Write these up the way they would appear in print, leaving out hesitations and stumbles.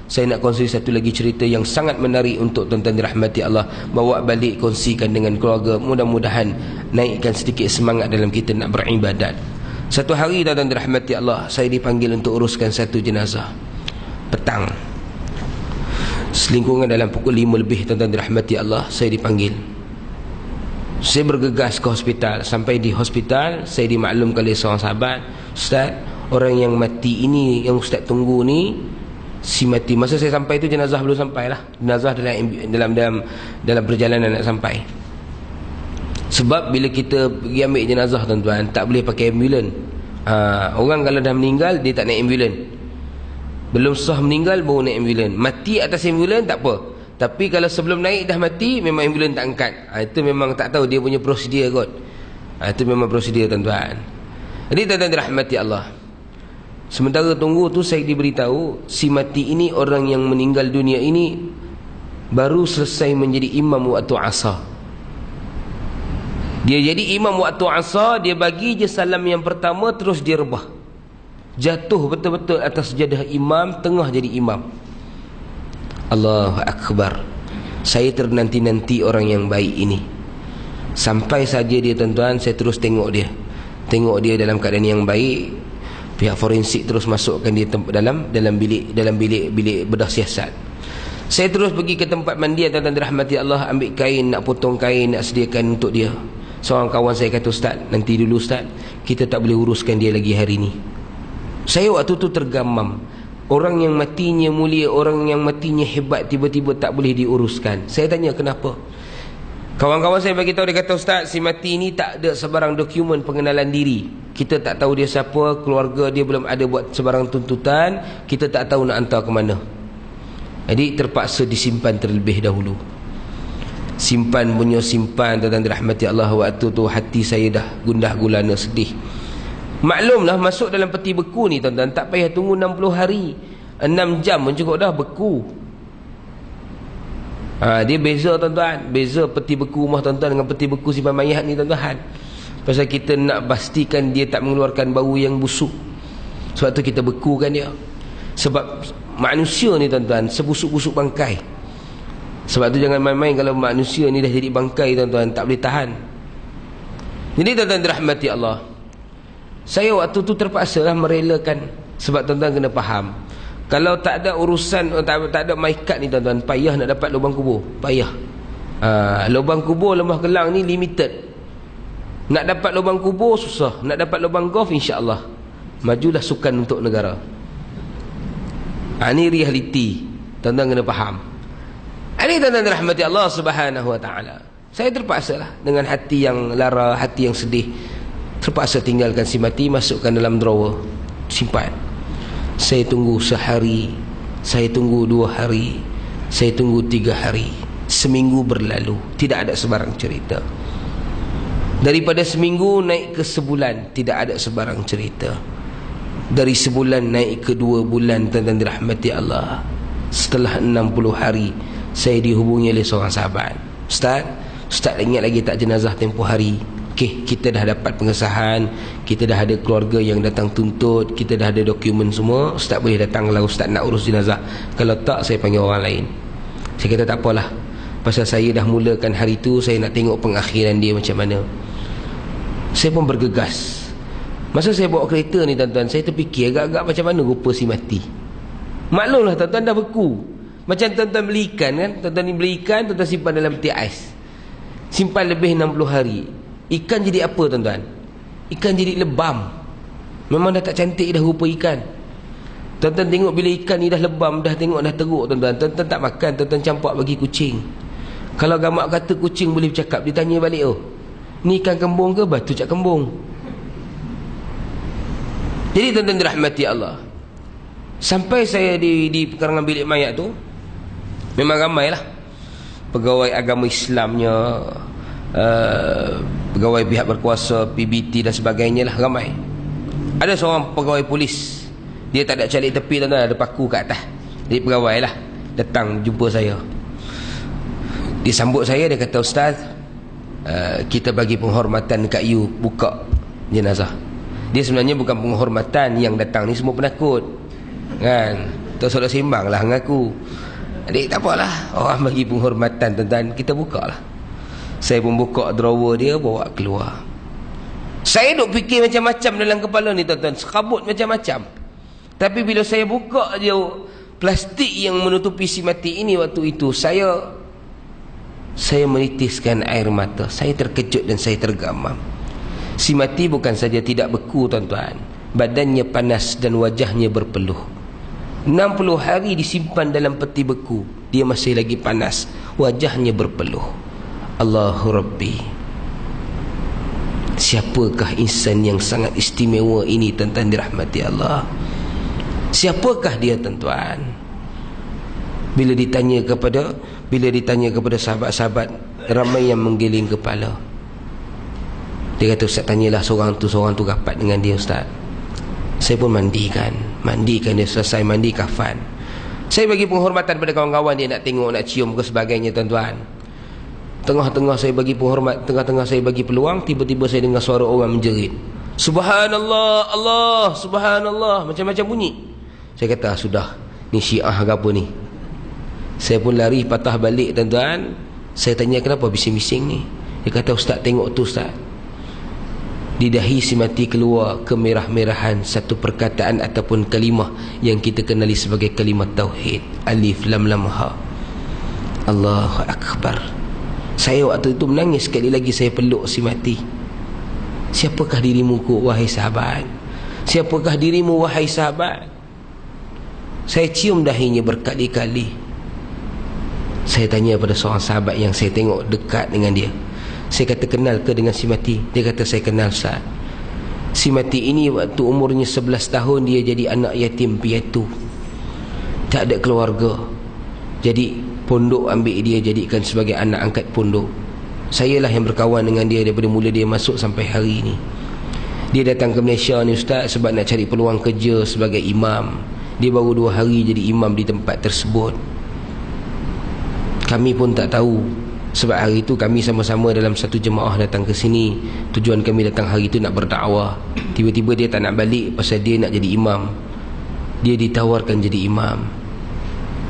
Saya nak kongsi satu lagi cerita yang sangat menarik untuk tuan-tuan dirahmati Allah. Bawa balik, kongsikan dengan keluarga. Mudah-mudahan naikkan sedikit semangat dalam kita nak beribadat. Satu hari tuan-tuan dirahmati Allah, saya dipanggil untuk uruskan satu jenazah. Petang, selingkungan dalam pukul 5 lebih tuan-tuan dirahmati Allah, saya dipanggil. Saya bergegas ke hospital. Sampai di hospital, saya dimaklumkan oleh seorang sahabat, Ustaz, orang yang mati ini, yang Ustaz tunggu ni, si mati. Masa saya sampai tu jenazah belum sampai lah. Jenazah dalam perjalanan nak sampai. Sebab bila kita pergi ambil jenazah tuan-tuan, tak boleh pakai ambulan. Orang kalau dah meninggal, dia tak naik ambulan. Belum sah meninggal baru naik ambulan. Mati atas ambulan tak apa, tapi kalau sebelum naik dah mati, memang ambulan tak angkat. Itu memang tak tahu dia punya prosedur kot. Itu memang prosedur tuan-tuan. Jadi tuan-tuan dirahmati Allah, sementara tunggu tu saya diberitahu si mati ini, orang yang meninggal dunia ini baru selesai menjadi imam waktu asar. Dia jadi imam waktu asar, dia bagi je salam yang pertama, terus dia rebah, jatuh betul-betul atas jadah imam, tengah jadi imam. Allahu Akbar. Saya ternanti-nanti orang yang baik ini. Sampai saja dia tuan-tuan, saya terus tengok dia dalam keadaan yang baik. Pihak forensik terus masukkan dia dalam bilik bedah siasat. Saya terus pergi ke tempat mandi tuan-tuan dirahmati Allah, ambil kain, nak potong kain, nak sediakan untuk dia. Seorang kawan saya kata, Ustaz, nanti dulu Ustaz, kita tak boleh uruskan dia lagi hari ni. Saya waktu tu tergamam. Orang yang matinya mulia, orang yang matinya hebat, tiba-tiba tak boleh diuruskan. Saya tanya kenapa. Kawan-kawan saya bagi tahu, dia kata, Ustaz, si mati ni tak ada sebarang dokumen pengenalan diri. Kita tak tahu dia siapa, keluarga dia belum ada buat sebarang tuntutan, kita tak tahu nak hantar ke mana. Jadi terpaksa disimpan terlebih dahulu. Simpan punya simpan, tuan-tuan dirahmati Allah. Waktu tu hati saya dah gundah gulana, sedih. Maklumlah, masuk dalam peti beku ni tuan-tuan, tak payah tunggu 60 hari, 6 jam pun cukup dah beku. Dia beza tuan-tuan, beza peti beku rumah tuan-tuan dengan peti beku simpan mayat ni tuan-tuan. Pasal kita nak pastikan dia tak mengeluarkan bau yang busuk, sebab tu kita bekukan dia. Sebab manusia ni tuan-tuan sebusuk-busuk bangkai. Sebab tu jangan main-main, kalau manusia ni dah jadi bangkai tuan-tuan, tak boleh tahan. Jadi tuan-tuan dirahmati Allah, saya waktu tu terpaksa lah merelakan. Sebab tuan-tuan kena faham, kalau tak ada urusan, tak ada maikat ni tuan-tuan, payah nak dapat lubang kubur. Payah. Lubang kubur Lembah Kelang ni limited. Nak dapat lubang kubur susah. Nak dapat lubang golf insya-Allah. Majulah sukan untuk negara. Ini realiti. Tuan-tuan kena faham. Ini tuan-tuan dirahmati Allah Subhanahu wa taala. Saya terpaksa lah, dengan hati yang lara, hati yang sedih, terpaksa tinggalkan si mati, masukkan dalam drawer, simpan. Saya tunggu sehari, saya tunggu 2 hari, saya tunggu 3 hari. Seminggu berlalu, tidak ada sebarang cerita. Daripada seminggu naik ke sebulan, tidak ada sebarang cerita. Dari sebulan naik ke 2 bulan, tuan-tuan dirahmati Allah. Setelah 60 hari, saya dihubungi oleh seorang sahabat. Ustaz ingat lagi tak jenazah tempoh hari? Okey, kita dah dapat pengesahan, kita dah ada keluarga yang datang tuntut, kita dah ada dokumen semua. Ustaz boleh datang kalau Ustaz nak urus jenazah. Kalau tak, saya panggil orang lain. Saya kata tak apalah, pasal saya dah mulakan hari tu, saya nak tengok pengakhiran dia macam mana. Saya pun bergegas. Masa saya bawa kereta ni tuan-tuan, saya terfikir agak-agak macam mana rupa si mati. Maklumlah tuan-tuan, dah beku. Macam tuan-tuan beli ikan kan, tuan-tuan ni beli ikan, tuan-tuan simpan dalam peti ais, simpan lebih 60 hari. Ikan jadi apa tuan-tuan? Ikan jadi lebam. Memang dah tak cantik dah rupa ikan. Tuan-tuan tengok bila ikan ni dah lebam, dah tengok dah teruk tuan-tuan, tuan-tuan tak makan, tuan-tuan campak bagi kucing. Kalau gamak kata kucing boleh bercakap, dia tanya balik, oh, ni ikan kembung ke batu cak kembung? Jadi tuan-tuan dirahmati Allah, sampai saya di pekarangan bilik mayat tu, memang ramailah pegawai agama Islamnya, pegawai pihak berkuasa, PBT dan sebagainya lah, ramai. Ada seorang pegawai polis, dia tak ada calik tepi tuan-tuan, ada paku kat atas. Jadi pegawai lah datang jumpa saya. Dia sambut saya, dia kata, Ustaz, kita bagi penghormatan kat you buka jenazah. Dia sebenarnya bukan penghormatan, yang datang ni semua penakut kan. Tak solat sembang lah dengan aku. Adik tak apalah, orang bagi penghormatan tuan-tuan, kita buka lah. Saya pun buka drawer dia, bawa keluar. Saya duk fikir macam-macam dalam kepala ni tuan-tuan, sekabut macam-macam. Tapi bila saya buka je plastik yang menutupi si mati ini waktu itu, saya menitiskan air mata. Saya terkejut dan saya tergamam. Si mati bukan saja tidak beku tuan-tuan, badannya panas dan wajahnya berpeluh. 60 hari disimpan dalam peti beku, dia masih lagi panas, wajahnya berpeluh. Allahu Rabbi, siapakah insan yang sangat istimewa ini tuan-tuan dirahmati Allah? Siapakah dia tuan-tuan? Bila ditanya kepada sahabat-sahabat, ramai yang menggiling kepala. Dia kata, Ustaz, tanyalah seorang tu rapat dengan dia, Ustaz. Saya pun mandikan dia, selesai mandi kafan. Saya bagi penghormatan pada kawan-kawan dia, nak tengok, nak cium ke sebagainya tuan-tuan. Tengah-tengah saya bagi penghormat, tengah-tengah saya bagi peluang, tiba-tiba saya dengar suara orang menjerit, Subhanallah, Allah, Subhanallah, macam-macam bunyi. Saya kata, sudah, ni Syiah ke apa ni? Saya pun lari patah balik tuan-tuan. Saya tanya, kenapa bising-bising ni? Dia kata, Ustaz, tengok tu Ustaz. Di dahi si mati keluar kemerah-merahan satu perkataan ataupun kalimah yang kita kenali sebagai kalimah tauhid. Alif lam lam ha. Allahu Akbar. Saya waktu itu menangis, sekali lagi saya peluk si mati. Siapakah dirimu wahai sahabat? Siapakah dirimu wahai sahabat? Saya cium dahinya berkali-kali. Saya tanya pada seorang sahabat yang saya tengok dekat dengan dia. Saya kata, kenal ke dengan si mati? Dia kata, saya kenal Ustaz. Si mati ini waktu umurnya 11 tahun dia jadi anak yatim piatu, tak ada keluarga. Jadi pondok ambil dia jadikan sebagai anak angkat pondok. Sayalah yang berkawan dengan dia daripada mula dia masuk sampai hari ini. Dia datang ke Malaysia ni Ustaz sebab nak cari peluang kerja sebagai imam. Dia baru 2 hari jadi imam di tempat tersebut. Kami pun tak tahu, sebab hari itu kami sama-sama dalam satu jemaah datang ke sini. Tujuan kami datang hari itu nak berdakwah. Tiba-tiba dia tak nak balik pasal dia nak jadi imam. Dia ditawarkan jadi imam.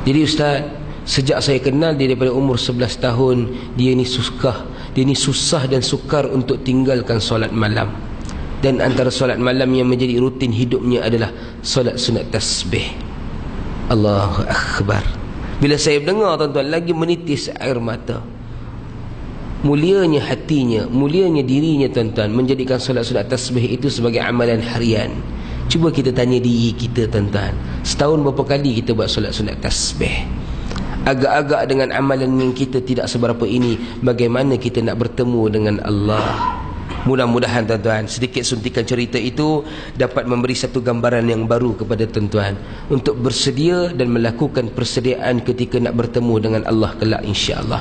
Jadi Ustaz, sejak saya kenal dia daripada umur 11 tahun, dia ni susah dan sukar untuk tinggalkan solat malam. Dan antara solat malam yang menjadi rutin hidupnya adalah solat sunat tasbih. Allahu Akbar. Bila saya mendengar tuan-tuan, lagi menitis air mata. Mulianya hatinya, mulianya dirinya tuan-tuan, menjadikan solat sunat tasbih itu sebagai amalan harian. Cuba kita tanya diri kita tuan-tuan, setahun berapa kali kita buat solat sunat tasbih? Agak-agak dengan amalan yang kita tidak seberapa ini, bagaimana kita nak bertemu dengan Allah? Mudah-mudahan tuan-tuan, sedikit suntikan cerita itu dapat memberi satu gambaran yang baru kepada tuan-tuan untuk bersedia dan melakukan persediaan ketika nak bertemu dengan Allah kelak insya-Allah.